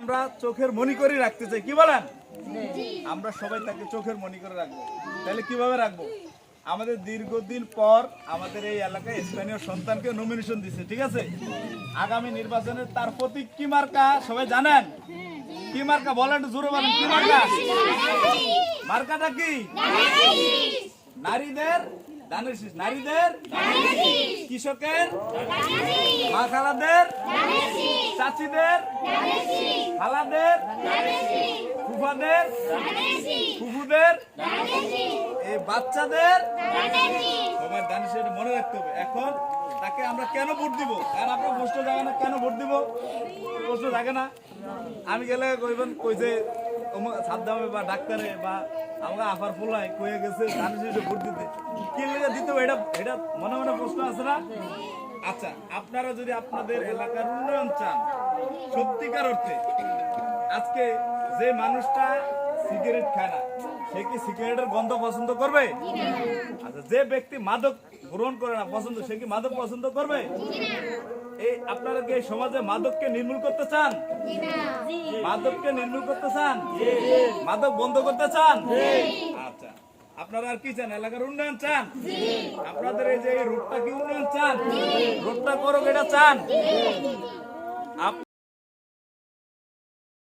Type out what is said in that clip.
আমরা চোখের মনি করে রাখতে চাই, কি বলেন? আমরা সবাই তাকে চোখের মনি করে রাখবো। তাহলে কিভাবে রাখবো? আমাদের দীর্ঘদিন পর আমাদের এই এলাকায় স্থানীয় সন্তানকে নমিনেশন দিচ্ছে, ঠিক আছে? আগামী নির্বাচনে তার প্রতীক কি মার্কা সবাই জানেন? কি মার্কা বলেন, জোরে বলেন, কি মার্কা? মার্কাটা কি? নারীদের ধানের শীষ, নারীদের, কৃষকের, মা খালাদের, চাচিদের, খালাদের, ফুফাদের, ফুফুদের, এই বাচ্চাদের সবাই ধানের শীষ মনে রাখতে হবে। এখন তাকে আমরা কেন ভোট দিব? কারণ আপনার প্রশ্ন জাগে না কেন ভোট দিব? প্রশ্ন জাগে না। আমি গেলে কইবেন কই যে সাদ্দামে বা ডাক্তারে বা আমাকে আফার ফুলাই কয়ে গেছে ধানের শীষে ভোট দিতে, কি লেগে দিতে হবে? এটা মনে মনে প্রশ্ন আছে না? আচ্ছা, আপনারা যদি আপনাদের এলাকার উন্নয়ন চান সত্যিকার অর্থে, আজকে যে মানুষটা সিগারেট খায় না সে কি সিগারেটের গন্ধ পছন্দ করবে? আচ্ছা, যে ব্যক্তি মাদক গ্রহণ করে না পছন্দ, সে কি মাদক পছন্দ করবে? এই আপনারা কি এই সমাজে মাদককে নির্মূল করতে চান? মাদককে নির্মূল করতে চান? মাদক বন্ধ করতে চান? আচ্ছা, আপনারা আর কি চান? এলাকার উন্নয়ন চান? আপনাদের এই যে রোডটা কি উন্নয়ন চান? রোডটা করো, এটা চান?